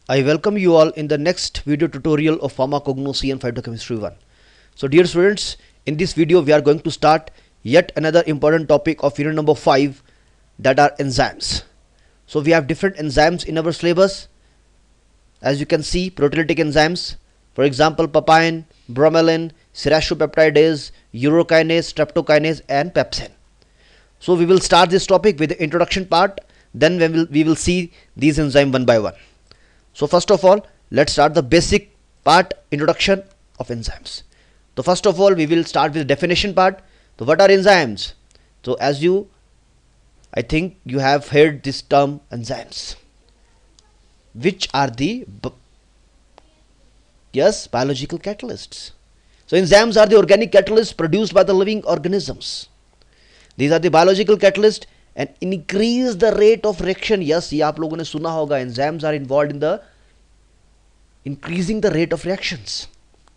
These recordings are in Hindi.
I welcome you all in the next video tutorial of Pharmacognosy and Phytochemistry 1. So dear students, in this video we are going to start yet another important topic of unit number 5, that are enzymes. So we have different enzymes in our syllabus. As you can see, proteolytic enzymes, for example papain, bromelain, serratiopeptidase, urokinase, streptokinase and pepsin. So we will start this topic with the introduction part, then we will see these enzymes one by one. So first of all, let's start the basic part, introduction of enzymes. So first of all, we will start with the definition part. So what are enzymes? So as I think you have heard this term enzymes, which are the biological catalysts. So enzymes are the organic catalysts produced by the living organisms. These are the biological catalysts and increase the rate of reaction. Yes, ये आप लोगों ने सुना होगा. Enzymes are involved in the increasing the rate of reactions.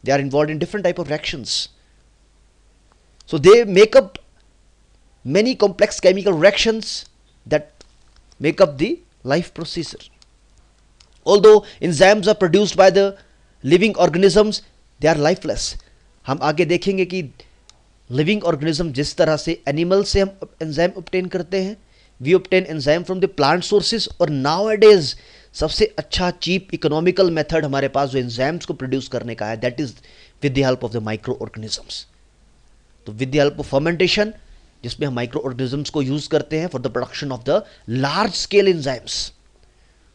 They are involved in different type of reactions. So they make up many complex chemical reactions that make up the life procedure. Although enzymes are produced by the living organisms, they are lifeless. हम आगे देखेंगे कि लिविंग ऑर्गेनिज्म जिस तरह से एनिमल से हम एंजाइम ऑब्टेन करते हैं, we obtain enzyme from the plant sources, और नाउ एडेज सबसे अच्छा चीप इकोनॉमिकल मेथड हमारे पास जो एंजाइम्स को प्रोड्यूस करने का है, that is with the help of the micro organisms. तो with the help of fermentation, जिसमें हम माइक्रो ऑर्गेनिजम्स को यूज करते हैं for the production of the large scale enzymes.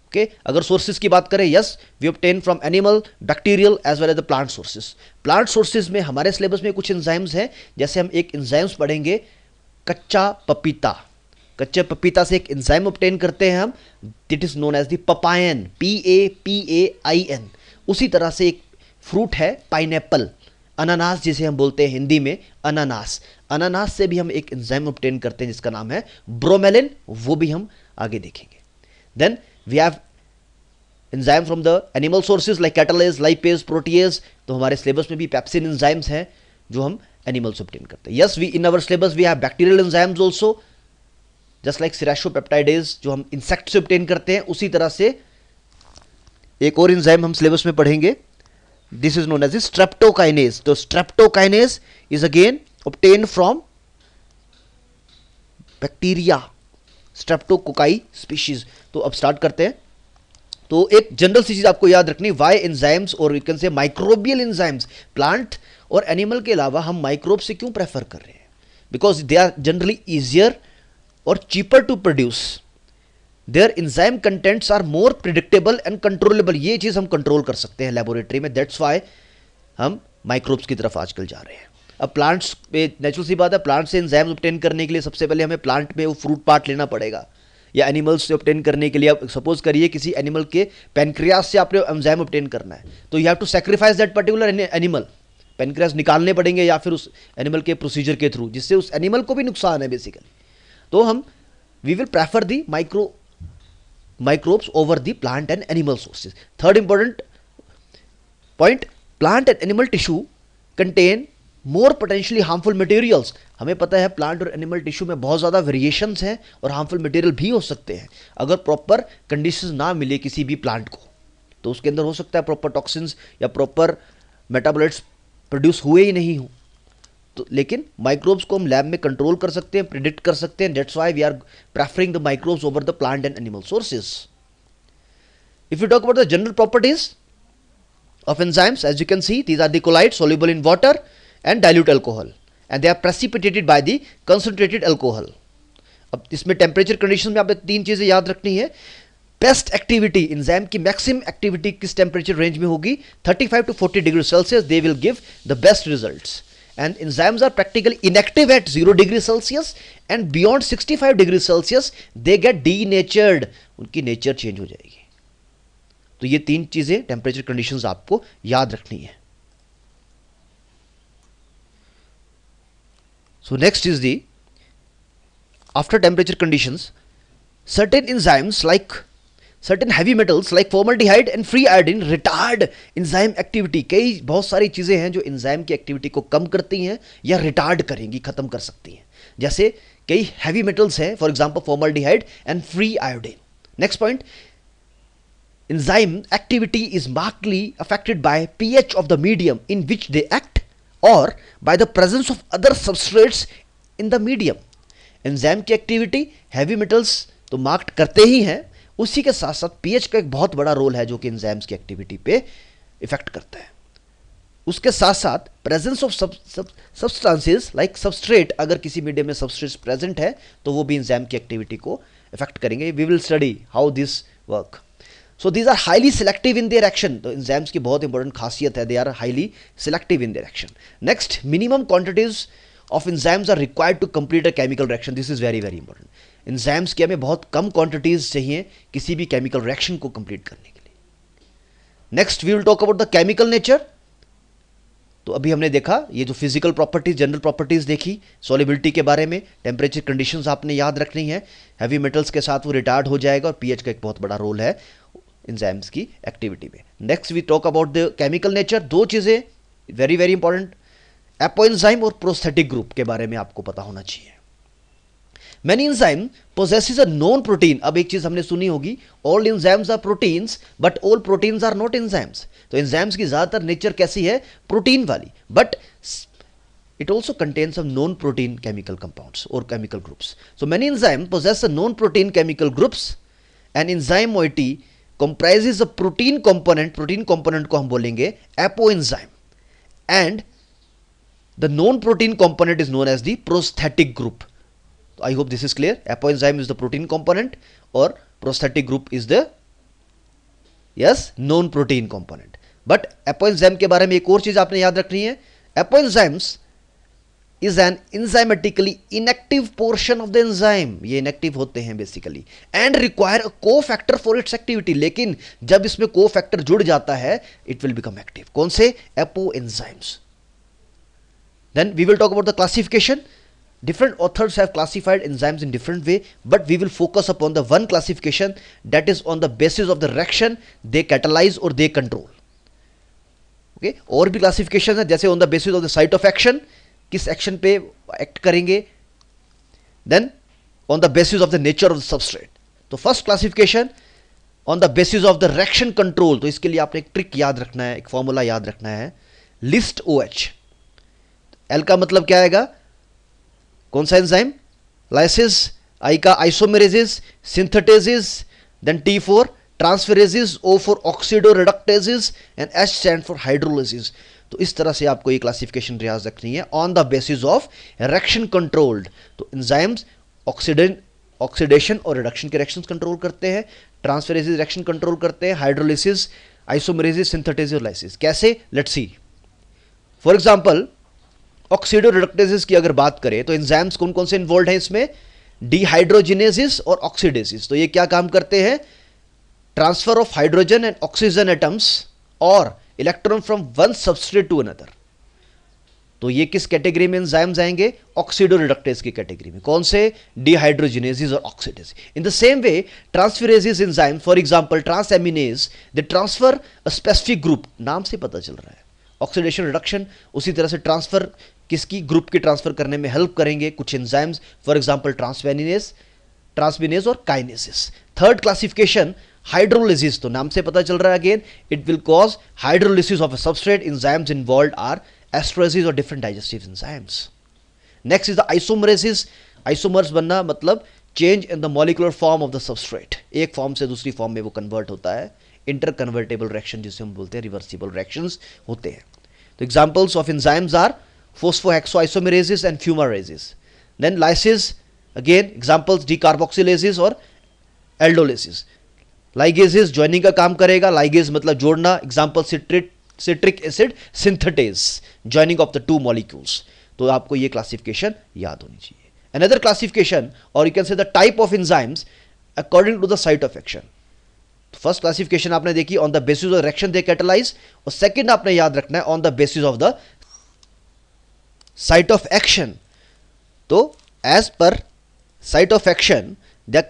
Okay, अगर सोर्सेज की बात करें, yes, we obtain from animal, bacterial as well as the plant sources. Plant sources में हमारे सिलेबस में कुछ एंजाइम्स हैं. जैसे हम एक एंजाइम्स पढ़ेंगे, कच्चा पपीता. कच्चे पपीता से एक एंजाइम ऑब्टेन करते हैं हम, that is known as the papain, PAPAIN. उसी तरह से एक फ्रूट है पाइनएप्पल, अनानास जिसे हम बोलते हैं हिंदी में अनानास. अनानास से भी हम एक एंजाइम ऑब्टेन करते हैं जिसका नाम है ब्रोमेलिन. वो भी हम आगे देखेंगे. Then we have enzyme from the animal sources like catalase, lipase, protease. तो हमारे सिलेबस में भी पेप्सिन एंजाइम्स हैं जो हम एनिमल से ऑब्टेन करते हैं. Yes, we in our syllabus we have bacterial enzymes also, just like serratiopeptidase जो हम इंसेक्ट से ऑब्टेन करते हैं. उसी तरह से एक और एंजाइम हम सिलेबस में पढ़ेंगे, this is known as streptokinase. तो streptokinase is again obtain from bacteria, streptococci species. तो अब स्टार्ट करते हैं. तो एक जनरल सी चीज आपको याद रखनी, वाई एंजाइम्स और you can say microbial enzymes. Plant और एनिमल के अलावा हम माइक्रोब से क्यों प्रेफर कर रहे हैं? Because they are generally easier और cheaper to produce. Their enzyme contents are more predictable and controllable. ये चीज हम कंट्रोल कर सकते हैं लेबोरेटरी में. दैट्स वाई हम माइक्रोब्स की तरफ आजकल जा रहे हैं. अब प्लांट्स पे नेचुरल सी बात है, प्लांट से एंजाइम ऑब्टेन करने के लिए सबसे पहले हमें प्लांट में वो फ्रूट पार्ट लेना पड़ेगा, या एनिमल्स से ऑब्टेन करने के लिए आप सपोज करिए किसी एनिमल के पैनक्रियास से आपने एंजाइम ऑब्टेन करना है, तो you have to sacrifice that particular animal. Pancreas निकालने पड़ेंगे या फिर उस एनिमल के प्रोसीजर के थ्रू, जिससे उस एनिमल को भी नुकसान है बेसिकली. तो हम we will prefer the microbes over the plant and animal sources. Third important point, plant and animal tissue contain more potentially harmful materials. हमें पता है प्लांट और एनिमल टिश्यू में बहुत ज़्यादा वेरिएशंस हैं और हार्मफुल मटेरियल भी हो सकते हैं. अगर प्रॉपर कंडीशंस ना मिले किसी भी प्लांट को, तो उसके अंदर हो सकता है प्रॉपर टॉक्सिन्स या प्रॉपर मेटाबोलाइट्स प्रोड्यूस हुए ही नहीं हो. तो लेकिन माइक्रोब्स को हम लैब में कंट्रोल कर सकते हैं, प्रिडिक्ट कर सकते हैं. That's why we are preferring the microbes over the plant and animal sources. If you talk about the general properties of enzymes, as you can see, these are the colloids soluble in water and dilute alcohol, and they are precipitated by the concentrated alcohol. अब इसमें टेम्परेचर कंडीशन में आपने तीन चीजें याद रखनी है. बेस्ट एक्टिविटी, एंजाइम की मैक्सिमम एक्टिविटी किस टेम्परेचर रेंज में होगी? 35 to 40 degree Celsius. They will give the best results. And enzymes are practically inactive at 0 degree Celsius, and beyond 65 degree Celsius they get denatured. उनकी नेचर चेंज हो जाएगी. तो ये तीन चीजें टेम्परेचर कंडीशंस आपको याद रखनी है. So next is the, after temperature conditions, certain enzymes like certain heavy metals like formaldehyde and free iodine retard enzyme activity. कई बहुत सारी चीजें हैं जो एंजाइम की एक्टिविटी को कम करती हैं या रिटार्ड करेंगी, खत्म कर सकती हैं. जैसे कई हैवी मेटल्स हैं, for example formaldehyde and free iodine. Next point, enzyme activity is markedly affected by pH of the medium in which they act or by the presence of other substrates in the medium. Enzyme की एक्टिविटी हैवी मेटल्स तो मार्क्ड करते ही हैं, उसी के साथ साथ पीएच का एक बहुत बड़ा रोल है जो कि एंजाइम्स की एक्टिविटी पे इफेक्ट करता है. उसके साथ साथ presence of substances like substrate, अगर किसी मीडियम में सबस्ट्रेट प्रेजेंट है तो वो भी एंजाइम की एक्टिविटी को इफेक्ट करेंगे. We will study how this work. So these are highly selective in their action. तो एंजाइम्स की बहुत इंपॉर्टेंट खासियत है, they are highly selective in their action. Next, minimum quantities of enzymes are required to complete a chemical reaction. This is very very important. Enzymes की हमें बहुत कम क्वांटिटीज चाहिए किसी भी केमिकल रिएक्शन को कंप्लीट करने के लिए. Next we will talk about the chemical nature. तो अभी हमने देखा ये जो फिजिकल प्रॉपर्टीज, जनरल प्रॉपर्टीज देखी, सॉल्युबिलिटी के बारे में, टेम्परेचर कंडीशंस आपने याद रखनी है, हैवी मेटल्स के साथ वो रिटार्ड हो जाएगा और पीएच का एक बहुत बड़ा रोल है एंजाइम्स की एक्टिविटी में. Next we talk about the chemical nature. दो चीजें वेरी वेरी इंपॉर्टेंट, एपोएंजाइम और प्रोस्थेटिक ग्रुप के बारे में आपको पता होना चाहिए. Many enzyme possesses a known protein. अब एक चीज हमने सुनी होगी, all enzymes are proteins but all proteins are not enzymes. तो enzymes की ज्यादातर नेचर कैसी है, प्रोटीन वाली, but it also contains some known protein chemical compounds or chemical groups. So many enzymes possess a known protein chemical groups. An enzyme moiety comprises a protein component. protein component को हम बोलेंगे apoenzyme, and the known protein component is known as the prosthetic group. I hope this is clear. Apoenzyme is the protein component or prosthetic group is the known protein component. But apoenzyme के बारे में एक और चीज आपने याद रखनी है. Apoenzymes is an enzymatically inactive portion of the enzyme. ये inactive होते हैं basically and require a cofactor for its activity. लेकिन जब इसमें cofactor जुड़ जाता है it will become active. कौन से? Apoenzymes. Then we will talk about the classification. Different authors have classified enzymes in different way, but we will focus upon the one classification, that is on the basis of the reaction they catalyze or they control. Okay, और भी classification है, जैसे on the basis of the site of action, किस action पे act करेंगे, then on the basis of the nature of the substrate. तो first classification on the basis of the reaction control. तो इसके लिए आपने एक ट्रिक याद रखना है, एक फॉर्मूला याद रखना है, लिस्ट OH. L का मतलब क्या आएगा, कौन सा एंजाइम, लाइसिस, आई का isomerases, synthetases, then T for transferases, O for oxidoreductases and H stand for hydrolases. तो इस तरह से आपको ये क्लासिफिकेशन रियाज रखनी है on the basis of reaction controlled. तो एंजाइम्स ऑक्सीडेशन और रिडक्शन के रिएक्शंस कंट्रोल करते हैं, ट्रांसफेरेसिस रिएक्शन कंट्रोल करते हैं, हाइड्रोलिसिस, आइसोमेरेसिस, सिंथेटेसिस और लाइसिस. कैसे, लेट्स सी. फॉर एग्जांपल ऑक्सीडोरेडक्टेसिस की अगर बात करें तो एंजाइम्स कौन कौन से इन्वॉल्व हैं इसमें, डिहाइड्रोजिनेसिस और ऑक्सीडेसिस. तो ये क्या काम करते हैं, transfer of hydrogen and oxygen atoms और electron from one substrate to another. तो ये किस कैटेगरी में एंजाइम्स आएंगे, ऑक्सीडोरेडक्टेस की कैटेगरी में. कौन से, डिहाइड्रोजिनेसिस और oxidases. In the same way transferases enzyme, for example transaminase, they transfer a specific group. नाम से पता चल रहा है, ऑक्सीडेशन रिडक्शन, उसी तरह से ट्रांसफर किसकी, ग्रुप की ट्रांसफर करने में हेल्प करेंगे कुछ एंजाइम्स, फॉर एग्जांपल ट्रांसवेनिनेज और काइनेसिस. Third classification hydrolysis. तो नाम से पता चल रहा है, again it will cause hydrolysis of a substrate. Enzymes involved are esterases और different digestive enzymes. Next is the isomerases. Isomers बनना मतलब change in the molecular form of the substrate. एक फॉर्म से दूसरी फॉर्म में वो कन्वर्ट होता है. इंटर कन्वर्टेबल रिएक्शन जिसे हम बोलते हैं, रिवर्सिबल रिएक्शंस होते हैं. तो examples of enzymes are phosphohexoisomeresis and fumaresis. Then lysis, again examples decarboxylases और aldolysis. Ligases joining का काम करेगा, ligase मतलब जोड़ना, example citric acid synthetase, joining of the two molecules. तो आपको ये classification याद होनी चाहिए. Another classification or you can say the type of enzymes according to the site of action. First classification आपने देखी on the basis of reaction they catalyse, और सेकंड आपने याद रखना है on the basis of the site of action. तो as per site of action they are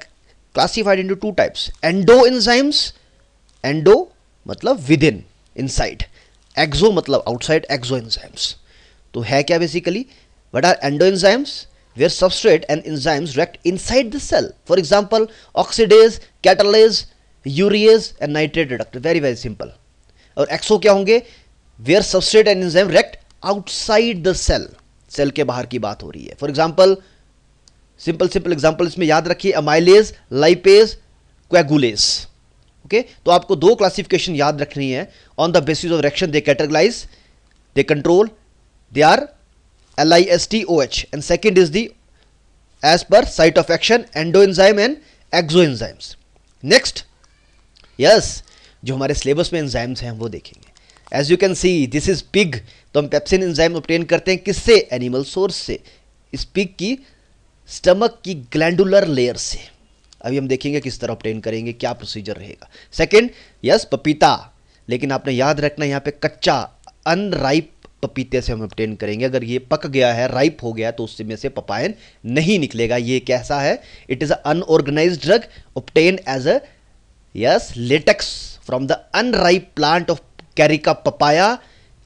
classified into two types, endo enzymes, endo मतलब विद इन, इनसाइड, एक्सो मतलब आउटसाइड, एक्सो एंजाइम्स. तो है क्या basically, what are endo enzymes, where substrate and enzymes react inside the cell. For example, oxidase, catalase, urease and nitrate reductase, very very simple. और एक्सो क्या होंगे? Where substrate and enzyme react outside the cell, cell के बाहर की बात हो रही है। फॉर एग्जांपल, सिंपल एग्जांपल इसमें याद रखिए, अमाइलेज, लाइपेज, क्वेगुलेज। ओके, तो आपको दो क्लासिफिकेशन याद रखनी है। On the basis of reaction they categorize, they control, they are LISTOH, and second is the as per site of action endoenzyme and exoenzymes. Next, yes, जो हमारे सिलेबस में एंजाइम्स हैं वो देखेंगे। As you can see this is pig, तो हम पेप्सिन एंजाइम ऑब्टेन करते हैं किससे? एनिमल सोर्स से, इस पिग की स्टमक की ग्लैंडुलर लेयर से। अभी हम देखेंगे किस तरह ऑब्टेन करेंगे, क्या प्रोसीजर रहेगा। सेकेंड, यस, पपीता, लेकिन आपने याद रखना यहाँ पे कच्चा अनराइप पपीते से हम ऑब्टेन करेंगे। अगर ये पक गया है, राइप हो गया, तो उसमें से पपायन नहीं निकलेगा। ये कैसा है? It is a unorganized drug obtain as a yes latex from the unripe plant of Carica papaya,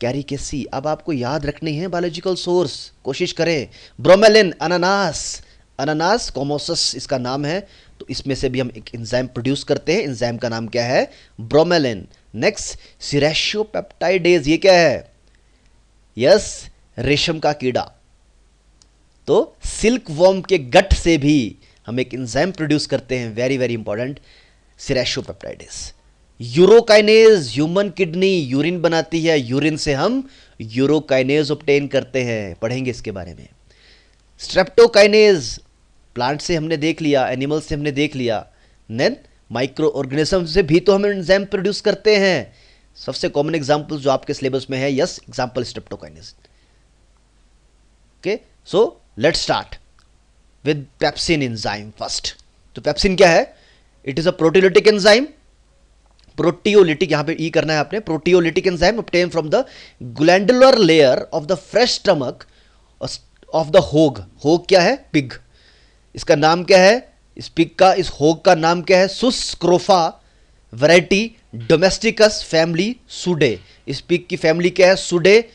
caricaceae. अब आपको याद रखनी है बायोलॉजिकल सोर्स, कोशिश करें। ब्रोमेलिन, अनानास, अनानास कोमोसस इसका नाम है, तो इसमें से भी हम एक एंजाइम प्रोड्यूस करते हैं। एंजाइम का नाम क्या है? ब्रोमेलिन। नेक्स्ट, सिरेशियोपेप्टाइडेज, ये क्या है? यस, रेशम का कीड़ा। तो सिल्क वॉर्म के गट से भी हम एक एंजाइम प्रोड्यूस करते हैं, very very important, serratiopeptidase. Urokinase, human kidney urine बनाती है, यूरिन से हम यूरोकाइनेज ऑब्टेन करते हैं, पढ़ेंगे इसके बारे में। स्ट्रेप्टोकाइनेज, प्लांट से हमने देख लिया, एनिमल से हमने देख लिया। देन माइक्रो ऑर्गेनिज्म से भी तो हम एंजाइम प्रोड्यूस करते हैं। सबसे कॉमन एग्जांपल जो आपके सिलेबस में है, yes, example streptokinase. Okay, so let's start with pepsin enzyme first. तो पेप्सिन क्या है? It is a proteolytic enzyme, proteolytic, यहां पे ई करना है आपने, proteolytic enzyme obtain from the glandular layer of the fresh stomach of the होग। होग क्या है? पिग। इसका नाम क्या है? इस पिग का, इस होग का नाम क्या है? सुस्क्रोफा, वैरायटी डोमेस्टिकस, फैमिली सुडे। इस पिग की फैमिली क्या है? सुडे।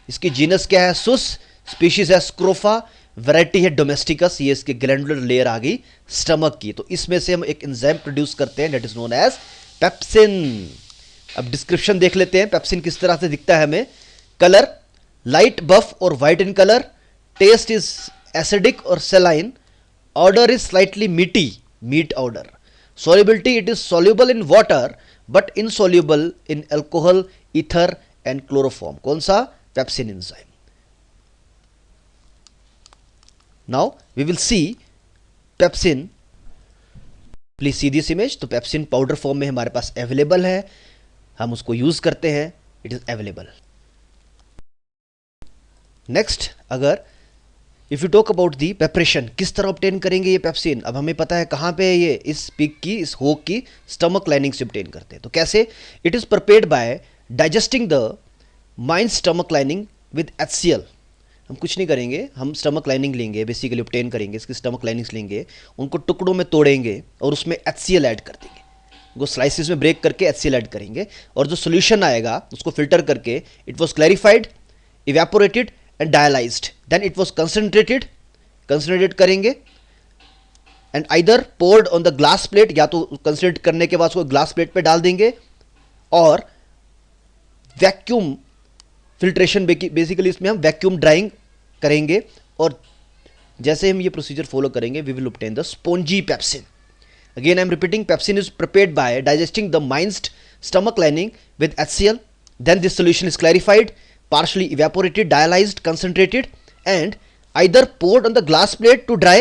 इसकी जीनस क्या है? सुस। स्पीशीज है स्क्रोफा, वैरायटी है डोमेस्टिकस। ये इसके ग्लैंडुलर लेयर आ गई स्टमक की। तो इसमें से हम एक एंजाइम प्रोड्यूस करते हैं, that is known as pepsin. अब डिस्क्रिप्शन देख लेते हैं, पेप्सिन किस तरह से दिखता है हमें। कलर लाइट बफ और white in colour, taste is acidic और saline, odour is slightly meaty, meat odour. Solubility, it is soluble in water but insoluble in alcohol, ether and chloroform. कौन सा? Pepsin enzyme. Now we will see pepsin, please see this image. तो पेप्सिन पाउडर फॉर्म में हमारे पास अवेलेबल है, हम उसको यूज करते हैं, इट इज अवेलेबल। नेक्स्ट, अगर if you talk about the preparation, किस तरह ऑब्टेन करेंगे ये पेप्सिन। अब हमें पता है कहाँ पे ये इस पिग की, इस होक की स्टमक लाइनिंग से ऑब्टेन करते हैं। तो कैसे? It is prepared by digesting the mind stomach lining with HCl। हम कुछ नहीं करेंगे, हम स्टमक लाइनिंग लेंगे, बेसिकली ऑब्टेन करेंगे, इसकी स्टमक लाइनिंग्स लेंगे, उनको टुकड़ों में तोड़ेंगे और उसमें HCl ऐड कर देंगे। उनको स्लाइसिस में ब्रेक करके HCl ऐड करेंगे, और जो सोल्यूशन आएगा उसको फिल्टर करके it was clarified, evaporated and dialysed, then it was concentrated करेंगे and either poured on the glass plate, या तो कंसनट्रेट करने के बाद उसको ग्लास प्लेट पे डाल देंगे, और वैक्यूम फिल्ट्रेशन, बेसिकली इसमें हम वैक्यूम ड्राइंग करेंगे, और जैसे हम ये प्रोसीजर फॉलो करेंगे we will obtain the spongy pepsin. Again I am repeating, pepsin is prepared by digesting the minced stomach lining with HCl, then this solution is clarified, partially evaporated, dialyzed, concentrated and either poured on the glass plate to dry,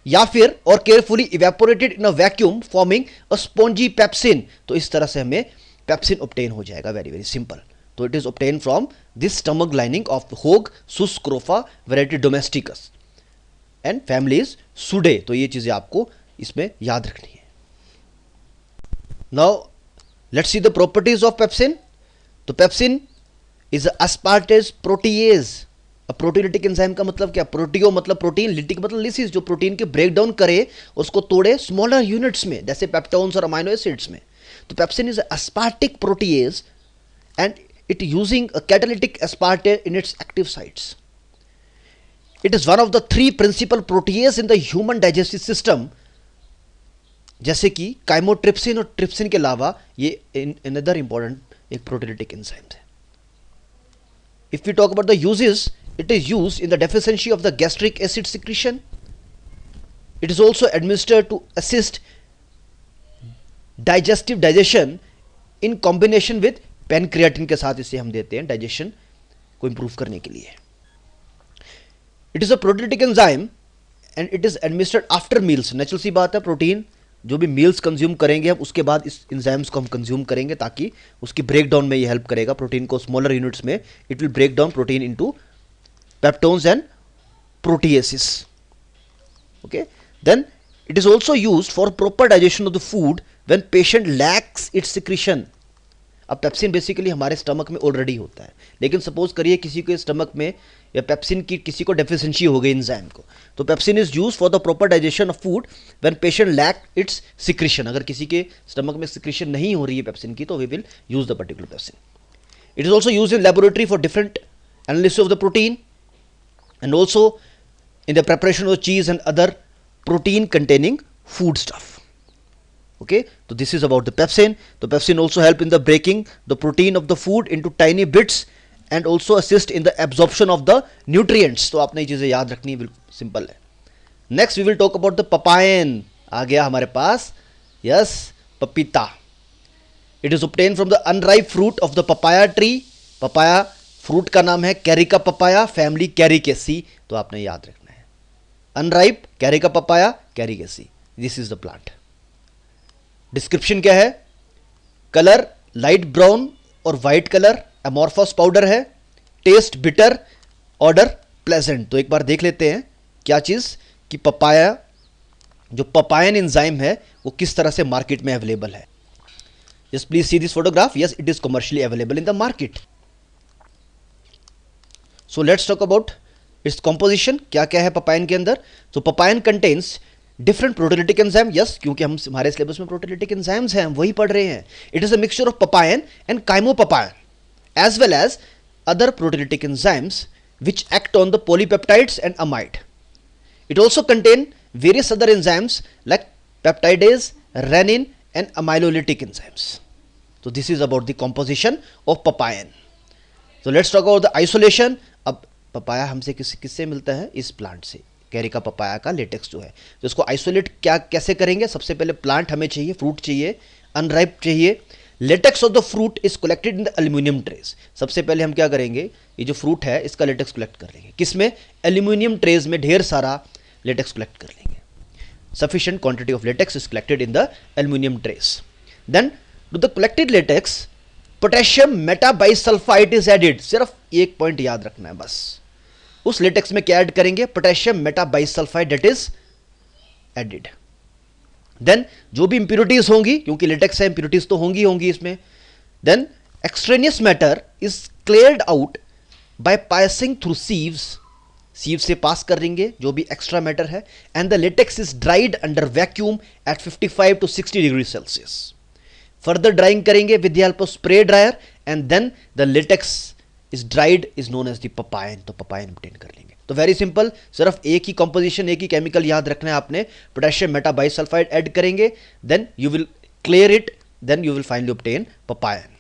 या फिर और carefully evaporated in a vacuum forming a spongy pepsin. तो इस तरह से हमें पेप्सिन ऑब्टेन हो जाएगा, वेरी वेरी सिंपल। तो it is obtain from this stomach lining of होग सुस्क्रोफा variety domesticus and families Sude. तो ये चीजें आपको इसमें याद रखनी है। Now let's see the properties of pepsin. तो पेप्सिन इज एस्पार्टेज प्रोटीएज। अब प्रोटीलिटिक एंजाइम का मतलब क्या? प्रोटियो मतलब प्रोटीन, लिटिक मतलब लिसिस, जो प्रोटीन के ब्रेक डाउन करे उसको तोड़े स्मॉलर यूनिट्स में, जैसे पेप्टोन्स और अमाइनो एसिड्स में। तो pepsin is aspartic protease and it using a catalytic aspartate in its active sites. It is one of the three principal proteases in the human digestive system. जैसे कि काइमोट्रिप्सिन और ट्रिप्सिन के अलावा ये अनदर इंपॉर्टेंट एक प्रोटीलिटिक एंजाइम है. If we talk about the uses, it is used in the deficiency of the gastric acid secretion. It is also administered to assist digestion in combination with pancreatin के साथ इसे हम देते हैं digestion को improve करने के लिए. It is a proteolytic enzyme and it is administered after meals. Natural सी बात है, प्रोटीन जो भी मील्स कंज्यूम करेंगे हम उसके बाद इस इंजाइम्स को हम कंज्यूम करेंगे ताकि उसकी ब्रेक डाउन में ये हेल्प करेगा. प्रोटीन को स्मॉलर यूनिट्स में it will break down protein into peptones and proteoses. Okay, then it is also used for proper digestion of the food when patient lacks its secretion. अब पेप्सिन बेसिकली हमारे स्टमक में ऑलरेडी होता है, लेकिन सपोज करिए किसी के स्टमक में या पेप्सिन की किसी को डेफिशिएंसी हो गई इंजाइम को, तो pepsin is use for the proper digestion of food when patient lack its secretion. अगर किसी के स्टमक में सिक्रीशन नहीं हो रही है पेप्सिन की, तो we will use the particular pepsin. It is also use in laboratory for different analysis of the protein and also in the preparation of cheese and other protein containing food stuff. Okay, so this is about the pepsin. The pepsin also help in the breaking the protein of the food into tiny bits and also assist in the absorption of the nutrients. तो आपने ये चीज़ें याद रखनी बिल्कुल सिंपल है. Next we will talk about the papain. आ गया हमारे पास, yes, पपीता. It is obtained from the unripe fruit of the papaya tree. papaya fruit का नाम है कैरिका पपाया, फैमिली कैरिकेसी. तो आपने याद रखना है, unripe Carica papaya, Caricaceae. This is the plant. Description क्या है? कलर लाइट ब्राउन और वाइट कलर, अमॉर्फस पाउडर है, टेस्ट बिटर, ऑर्डर प्लेजेंट. तो एक बार देख लेते हैं क्या चीज़ कि पपाया जो पपायन एंजाइम है वो किस तरह से मार्केट में अवेलेबल है. Yes, please see this photograph. Yes, it is commercially available in the market. So let's talk about its composition. क्या क्या है पपायन के अंदर? तो पपायन कंटेन्स डिफरेंट प्रोटीलिटिक एंजाइम. यस, क्योंकि हम हमारे सिलेबस में प्रोटीलिटिक एंजाइम्स हैं, हम वही पढ़ रहे हैं. It is a mixture of papain and chymopapain as well as other proteolytic enzymes which act on the polypeptides and amide. It also contain various other enzymes like peptidase, renin and amylolytic enzymes. So this is about the composition of papain. So let's talk about the isolation. अब पपाया हमसे किससे मिलता है? इस प्लांट से. कैरिका पपाया का लेटेक्स जो है, तो इसको आइसोलेट कैसे करेंगे? सबसे पहले प्लांट हमें चाहिए, फ्रूट चाहिए, अनराइप चाहिए. Latex of the fruit is collected in the aluminium trays. सबसे पहले हम क्या करेंगे, ये जो फ्रूट है इसका लेटेक्स कलेक्ट कर लेंगे. किसमें? एल्यूमिनियम ट्रेज में ढेर सारा लेटेक्स कलेक्ट कर लेंगे. Sufficient quantity of latex is collected in the aluminium trays. Then to the collected latex potassium metabisulphite is added. सिर्फ एक पॉइंट याद रखना है बस, उस लेटेक्स में क्या ऐड करेंगे? Potassium metabisulphite that is added. Then जो भी इंप्यूरिटीज होंगी, क्योंकि लेटेक्स है इंप्यूरिटीज तो होंगी इसमें, then extraneous matter is cleared out by passing through sieves. Sieve से पास करेंगे जो भी एक्स्ट्रा मैटर है. And the latex is dried under vacuum at 55 to 60 degree Celsius. Further drying करेंगे with the help of spray dryer and then the latex is dried is known as the papain. तो पपायन ऑब्टेन कर लेंगे. तो वेरी सिंपल, सिर्फ एक ही कंपोजिशन, एक ही केमिकल याद रखना है आपने. पोटेशियम मेटाबाइसल्फाइड ऐड करेंगे, then you will clear it, then you will finally obtain papain.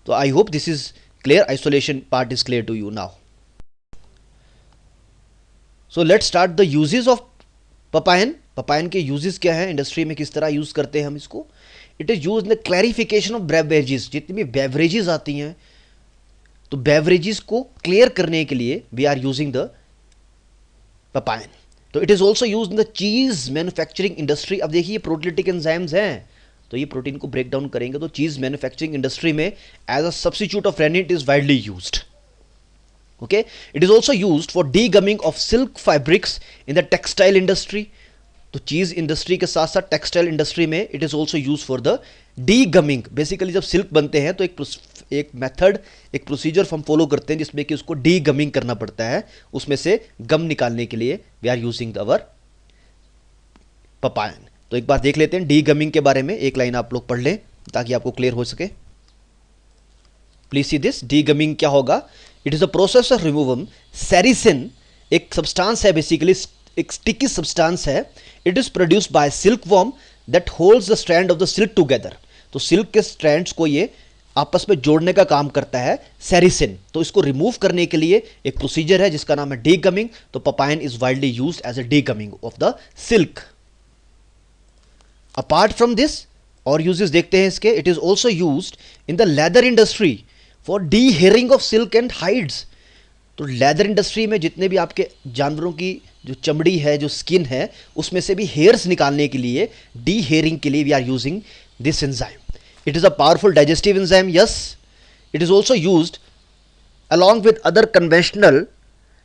तो I hope this is clear. Isolation part is clear to you now. So let's start the uses of papain. Papain के यूजेस क्या है, इंडस्ट्री में किस तरह यूज करते हैं हम इसको? It is use in the clarification of beverages. जितनी भी बेवरेजेस आती हैं, तो बेवरेजेस को क्लियर करने के लिए we are using the papain. तो it is also use in the चीज मैन्युफैक्चरिंग इंडस्ट्री. अब देखिए प्रोटीलिटिक एंजाइम्स हैं, तो ये प्रोटीन को ब्रेक डाउन करेंगे. तो चीज मैन्युफैक्चरिंग इंडस्ट्री में as a substitute of rennin it is widely used. Okay, it is also used for degumming of silk fabrics in the textile industry. तो चीज इंडस्ट्री के साथ साथ टेक्सटाइल इंडस्ट्री में it is also use for the degumming. Basically जब सिल्क बनते हैं तो एक मेथड, एक प्रोसीजर हम फॉलो करते हैं जिसमें कि उसको डीगमिंग करना पड़ता है. उसमें से गम निकालने के लिए वी आर यूजिंग अवर पपायन. तो एक बार देख लेते हैं डीगमिंग के बारे में. एक लाइन आप लोग पढ़ लें ताकि आपको क्लियर हो सके. Please see this. डीगमिंग क्या होगा? It is a process of removal sericin. एक सब्सटेंस है बेसिकली, एक स्टिकी सब्सटेंस है. It is produced by silk worm that holds the strand of the silk together. तो सिल्क के स्ट्रैंड्स को ये आपस में जोड़ने का काम करता है सेरिसिन. तो इसको रिमूव करने के लिए एक प्रोसीजर है जिसका नाम है डीगमिंग. तो papain is widely used as a degumming of the silk. Apart from this और यूजेस देखते हैं इसके. It is also used in the leather industry for dehairing of silk and hides. तो लेदर इंडस्ट्री में जितने भी आपके जानवरों की जो चमड़ी है, जो स्किन है, उसमें से भी हेयर्स निकालने के लिए, डी हेयरिंग के लिए we are using this enzyme. It is a powerful digestive enzyme. Yes, it is also used along with other conventional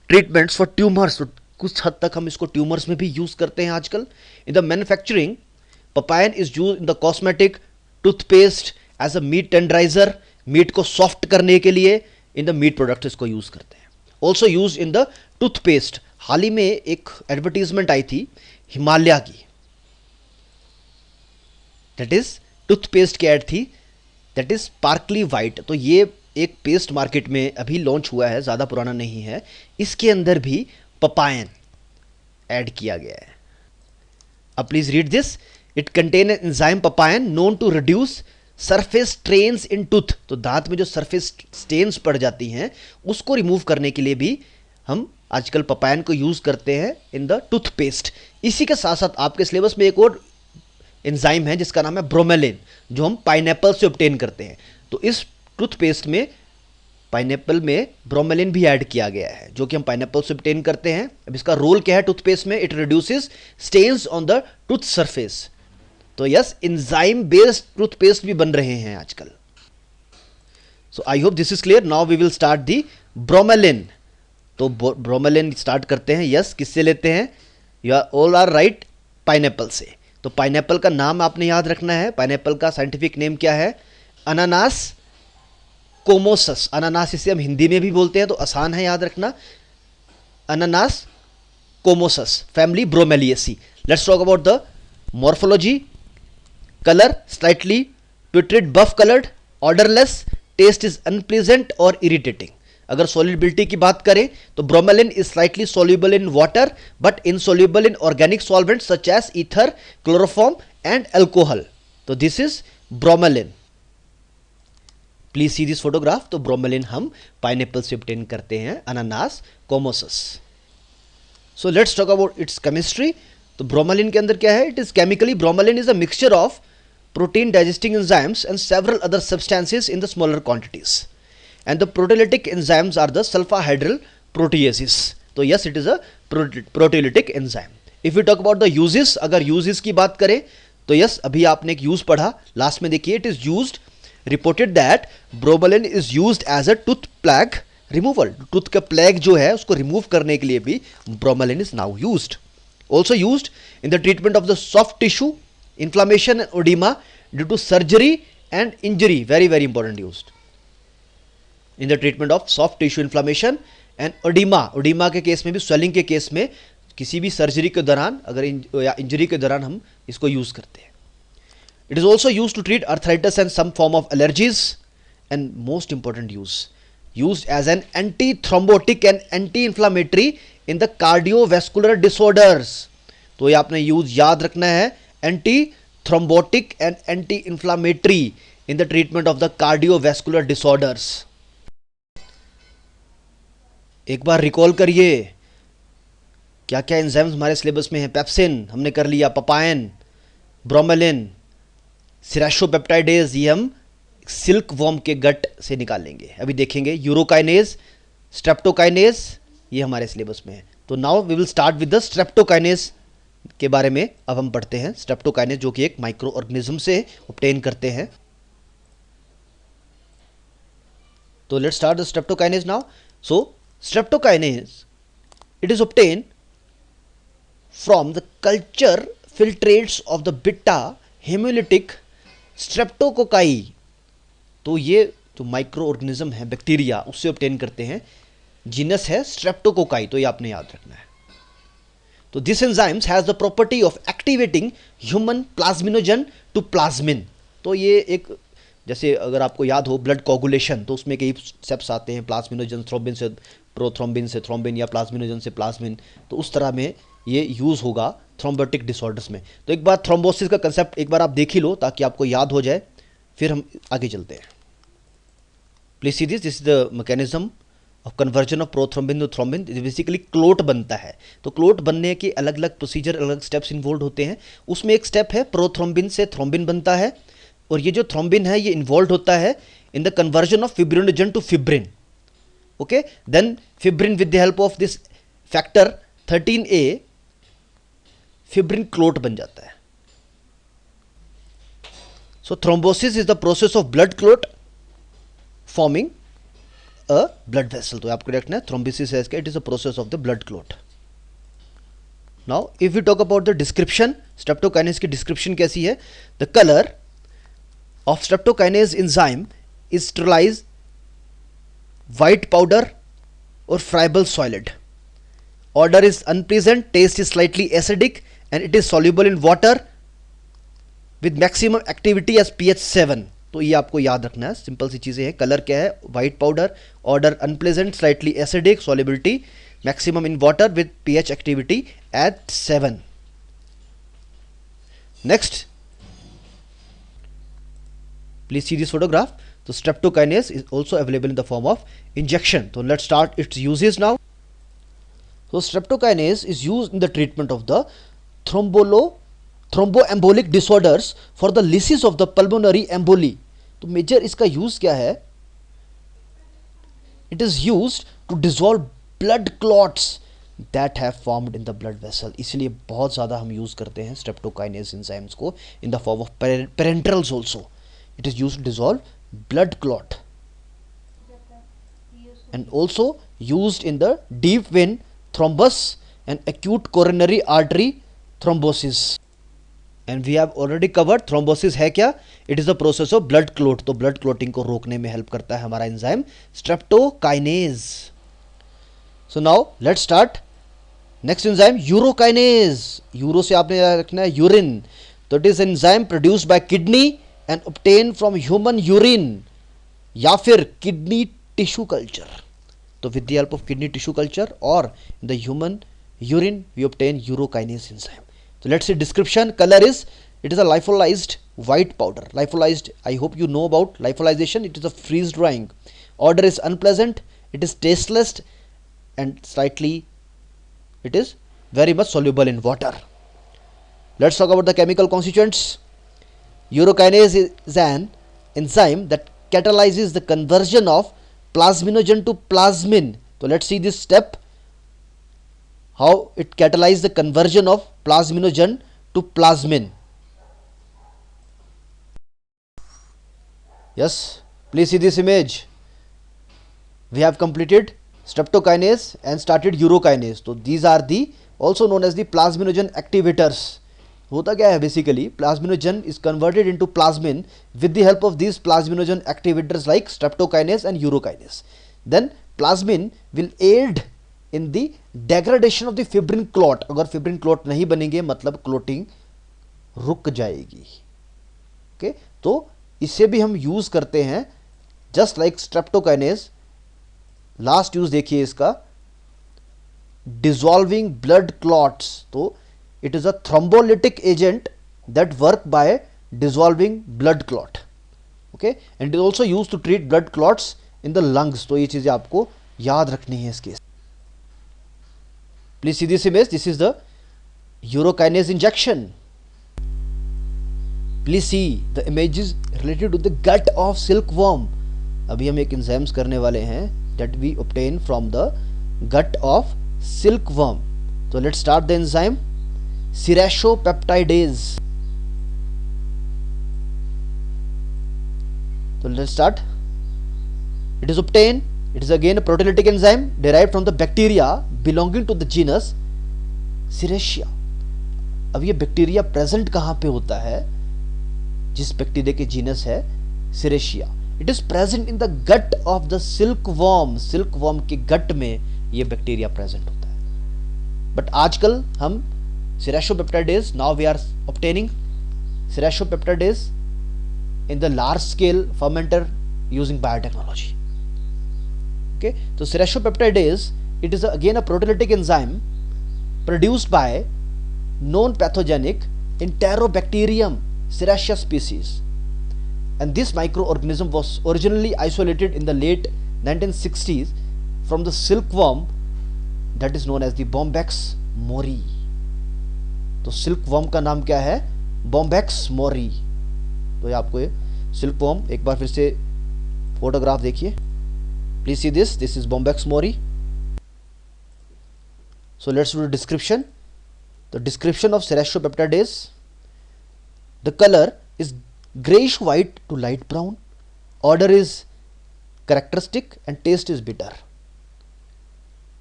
treatments for tumors. तो कुछ हद तक हम इसको ट्यूमर्स में भी यूज करते हैं आजकल. In the manufacturing, papain is used in the cosmetic, toothpaste, as a meat tenderizer. Meat को सॉफ्ट करने के लिए इन द मीट प्रोडक्ट इसको यूज करते हैं. Also use in the toothpaste. हाल ही में एक एडवर्टीजमेंट आई थी हिमालय की, दैट इज टूथपेस्ट की ऐड थी, दैट इज स्पार्कली वाइट. तो ये एक पेस्ट मार्केट में अभी लॉन्च हुआ है, ज़्यादा पुराना नहीं है. इसके अंदर भी पपायन ऐड किया गया है. अब please read this. It contain an enzyme papain known to reduce surface strains in tooth. तो दांत में जो सरफेस स्टेन्स पड़ जाती हैं उसको रिमूव करने के लिए भी हम आजकल पपायन को यूज करते हैं इन द टूथपेस्ट. इसी के साथ साथ आपके सिलेबस में एक और एंजाइम है जिसका नाम है ब्रोमेलिन, जो हम पाइनएप्पल से ऑब्टेन करते हैं. तो इस टूथपेस्ट में पाइनएप्पल में ब्रोमेलिन भी ऐड किया गया है जो कि हम पाइनएप्पल से ऑब्टेन करते हैं. अब इसका रोल क्या है टूथपेस्ट में? It reduces stains on the tooth surface. तो यस, एंजाइम बेस्ड टूथपेस्ट भी बन रहे हैं आजकल. So I hope this is clear. Now we will start the bromelain. तो ब्रोमेलिन स्टार्ट करते हैं. यस, किससे लेते हैं? You are all are right, pineapple से. तो पाइनएप्पल का नाम आपने याद रखना है. पाइनएप्पल का साइंटिफिक नेम क्या है? अनानास कोमोसस. अनानास इसे हम हिंदी में भी बोलते हैं तो आसान है याद रखना. Ananas comosus, family Bromeliaceae. Let's talk about the morphology. Colour slightly putrid buff coloured, odourless, taste is unpleasant और इरिटेटिंग. अगर सॉल्युबिलिटी की बात करें तो bromelain is slightly soluble in water but insoluble in organic solvent such as ether, chloroform and alcohol. तो this is bromelain. Please see this photograph. तो ब्रोमेलिन हम पाइनएप्पल से ऑब्टेन करते हैं, Ananas comosus. So let's talk about its chemistry. तो ब्रोमेलिन के अंदर क्या है? It is chemically, bromelain is a mixture of protein digesting enzymes and several other substances in the smaller quantities, and the proteolytic enzymes are the sulfahydryl proteases. तो yes, it is a proteolytic enzyme. If we talk about the uses, अगर uses की बात करें तो yes, अभी आपने एक use पढ़ा लास्ट में. देखिए, it is used, reported that bromelain is used as a tooth plaque removal. Tooth का प्लेग जो है उसको रिमूव करने के लिए भी bromelain is now used. Also used in the treatment of the soft tissue inflammation and edema due to surgery and injury. Very very important, used in the treatment of soft tissue inflammation and edema. edema के केस में भी, swelling के केस में, किसी भी सर्जरी के दौरान अगर या इंजरी के दौरान हम इसको यूज करते हैं. It is also used to treat arthritis and some form of allergies, and most important use, used as an anti-thrombotic and anti-inflammatory in the cardiovascular disorders. तो ये आपने यूज याद रखना है, anti-thrombotic and anti-inflammatory in the treatment of the cardiovascular disorders. एक बार रिकॉल करिए क्या क्या एंजाइम्स हमारे सिलेबस में हैं. पेप्सिन हमने कर लिया, पपायन, ब्रोमेलिन, सिराशोपेप्टाइडेज, ये हम सिल्क वॉर्म के गट से निकालेंगे. अभी देखेंगे यूरोकाइनेज, स्ट्रेप्टोकाइनेज, ये हमारे सिलेबस में है. तो now we will start with the streptokinase के बारे में अब हम पढ़ते हैं. स्ट्रेप्टोकाइनेज जो कि एक माइक्रो ऑर्गेनिज्म से ऑब्टेन करते हैं. तो let's start the streptokinase now. So streptokinase, it is obtain from the culture filtrates of the beta haemolytic streptococci. तो ये जो माइक्रो ऑर्गेनिज्म है, बैक्टीरिया, उससे ऑब्टेन करते हैं. जीनस है स्ट्रेप्टोकोकाई. तो ये आपने याद रखना है. तो this enzymes has the property of activating human plasminogen to plasmin. तो ये एक, जैसे अगर आपको याद हो ब्लड कोगुलेशन, तो उसमें कई स्टेप्स आते हैं, प्लाज्मिनोजन, थ्रोम्बिन से प्रोथ्रोम्बिन से थ्रोम्बिन या प्लाज्मिनोजन से प्लाज्मिन. तो उस तरह में ये यूज़ होगा थ्रोम्बोटिक डिसऑर्डर्स में। तो एक बार थ्रोम्बोसिस का कंसेप्ट एक बार आप देख ही लो ताकि आपको याद हो जाए, फिर हम आगे चलते हैं। Please see this is the mechanism of conversion of prothrombin to thrombin. Basically clot बनता है, तो क्लोट बनने के अलग अलग प्रोसीजर, अलग स्टेप्स इन्वॉल्व होते हैं। उसमें एक स्टेप है प्रोथ्रोम्बिन से थ्रोम्बिन बनता है, और ये जो थ्रोम्बिन है ये इन्वॉल्व होता है in the conversion of fibrinogen to fibrin. Okay, then fibrin with the help of this factor 13A fibrin clot बन जाता है। So thrombosis is the process of blood clot forming a blood vessel. तो आपको रखना है थ्रोम्बोसिस है इसका, it is a process of the blood clot. Now if you talk about the description, streptokinase की डिस्क्रिप्शन कैसी है? The colour of streptokinase enzyme is sterilise white powder or friable solid. Odor is unpleasant, taste is slightly acidic, and it is soluble in water with maximum activity as pH 7. तो ये आपको याद रखना है, सिंपल सी चीज़ें हैं। कलर क्या है? White powder, odour unpleasant, slightly acidic, solubility maximum in water with pH activity at 7. Next, please see this photograph. So streptokinase is also available in the form of injection. So let's start its uses now. So streptokinase is used in the treatment of the thromboembolic disorders for the lysis of the pulmonary emboli. तो मेजर इसका यूज क्या है? It is used to dissolve blood clots that have formed in the blood vessel. इसलिए बहुत ज़्यादा हम यूज करते हैं streptokinase enzymes को in the form of parenterals also. It is used to dissolve blood clot and also used in the deep vein thrombus and acute coronary artery thrombosis. And we have already covered thrombosis है क्या? It is the process of blood clot. तो blood clotting को रोकने में हेल्प करता है हमारा enzyme streptokinase. So now let's start. Next enzyme urokinase. Euro से आपने रखना है यूरिन. तो it is enzyme produced by kidney and obtained from human urine या फिर kidney tissue culture. तो with the help of kidney tissue culture or in the human urine we obtain urokinase enzyme. So let's see description. Color is, it is a lyophilized white powder. Lyophilized, I hope you know about lyophilization. It is a freeze drying. Odor is unpleasant, it is tasteless, and slightly it is very much soluble in water. Let's talk about the chemical constituents. Urokinase is an enzyme that catalyzes the conversion of plasminogen to plasmin. So let's see this step, how it catalyzes the conversion of plasminogen to plasmin. Yes, please see this image. We have completed streptokinase and started urokinase. So these are the also known as the plasminogen activators. होता क्या है? Basically plasminogen is converted into plasmin with the help of this plasminogen activators like streptokinase and urokinase. Then plasmin will aid in the degradation of the fibrin clot. अगर फिब्रिन क्लॉट नहीं बनेंगे मतलब क्लोटिंग रुक जाएगी. ओके, तो इसे भी हम यूज करते हैं just like streptokinase. Last use देखिए इसका, डिसॉल्विंग ब्लड क्लॉट्स. तो it is a thrombolytic agent that work by dissolving blood clot. Okay, and it is also used to treat blood clots in the lungs. तो ये चीजें आपको याद रखनी है इसके. Please see this image. This is the urokinase injection. Please see the images related to the gut of silkworm. अभी हम एक enzymes करने वाले हैं that we obtain from the gut of silkworm. So let's start the enzyme. Serratiopeptidase. So let's start. It is obtained. It is again a proteolytic enzyme derived from the bacteria belonging to the genus Serratia. अब ये बैक्टीरिया प्रेजेंट कहाँ पे होता है? जिस बैक्टीरिया के जीनस है Serratia. It is present in the gut of the silkworm. Silkworm के गट में ये बैक्टीरिया प्रेजेंट होता है. बट आजकल हम serratiopeptidase, now we are obtaining serratiopeptidase in the large scale fermenter using biotechnology. Okay, so serratiopeptidase, it is again a proteolytic enzyme produced by known pathogenic Enterobacterium serratia species, and this microorganism was originally isolated in the late 1960s from the silkworm that is known as the Bombyx mori. तो सिल्कवर्म का नाम क्या है? Bombyx mori. तो ये आपको ये सिल्कवर्म, एक बार फिर से फोटोग्राफ देखिए. Please see this is Bombyx mori. So let's do the description. The description of serratiopeptidase. The color is grayish white to light brown. Odor is characteristic and taste is bitter.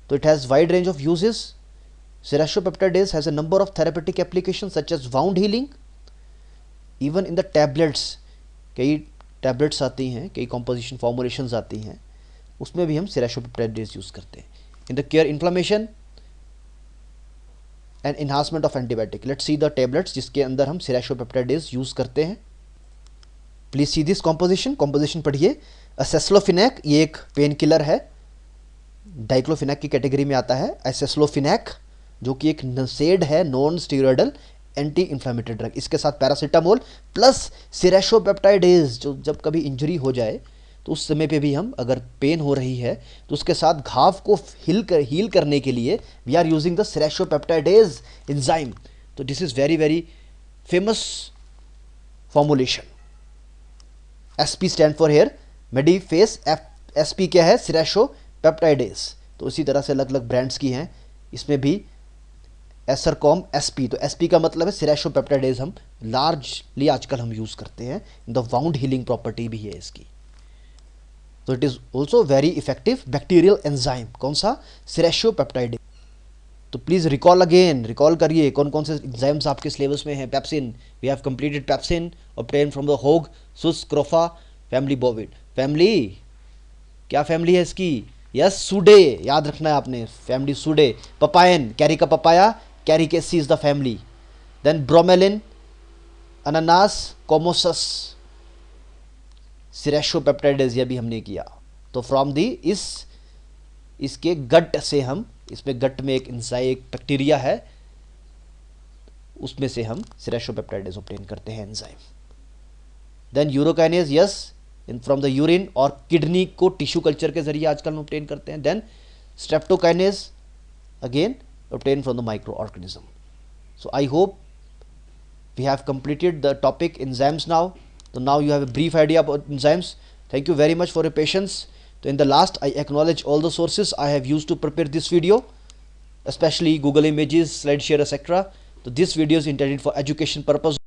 So it has wide range of uses. Serratiopeptidase has a number of therapeutic applications such as wound healing. Even in the tablets, कई tablets आती हैं, कई composition formulations आती हैं, उसमें भी हम serratiopeptidase यूज़ करते हैं. In the cure inflammation and enhancement of antibiotic. Let's see the tablets जिसके अंदर हम serratiopeptidase यूज़ करते हैं. Please see this composition. Composition पढ़िए. Aceclofenac ये एक पेन किलर है, डाइक्लोफेनाक की कैटेगरी में आता है. Aceclofenac जो कि एक नसेड है, non steroidal anti inflammatory drug. इसके साथ पैरासीटामोल प्लस serratiopeptidase, जो जब कभी इंजरी हो जाए तो उस समय पे भी हम, अगर पेन हो रही है तो उसके साथ घाव को हील करने के लिए we are using the serratiopeptidase enzyme. तो this is very very famous formulation. SP stand for hair मेडिफेस. SP क्या है? serratiopeptidase. तो इसी तरह से अलग अलग ब्रांड्स की हैं. इसमें भी एसरकॉम SP. तो SP का मतलब है serratiopeptidase हम लार्जली आजकल हम यूज़ करते हैं. द वाउंड हीलिंग प्रॉपर्टी भी है इसकी. तो it is also very effective bacterial enzyme. कौन सा? serratiopeptidase. तो प्लीज़ रिकॉल करिए कौन कौन से एंजाइम्स आपके सिलेबस में हैं. Pepsin, we have completed pepsin obtain from the hog Sus scrofa family Bovidae. Family क्या फैमिली है इसकी? Yes, Suidae. याद रखना है आपने, family Suidae. Papain, Carica papaya, Caricaceae is the family. Then bromelain, Ananas, comosus, serratiopeptidase ये भी हमने किया. तो फ्रॉम दी इसके गट से हम, इसमें गट में एक बैक्टीरिया है, उसमें से हम serratiopeptidase ऑब्टेन करते हैं enzyme. Then urokinase, yes, in from the urine और किडनी को टिश्यू कल्चर के जरिए आजकल हम ऑब्टेन करते हैं. Then streptokinase again obtain from the micro organism. So I hope we have completed the topic enzymes now. So now you have a brief idea about enzymes. Thank you very much for your patience. So in the last, I acknowledge all the sources I have used to prepare this video, especially Google Images, SlideShare, etc. So this video is intended for education purpose.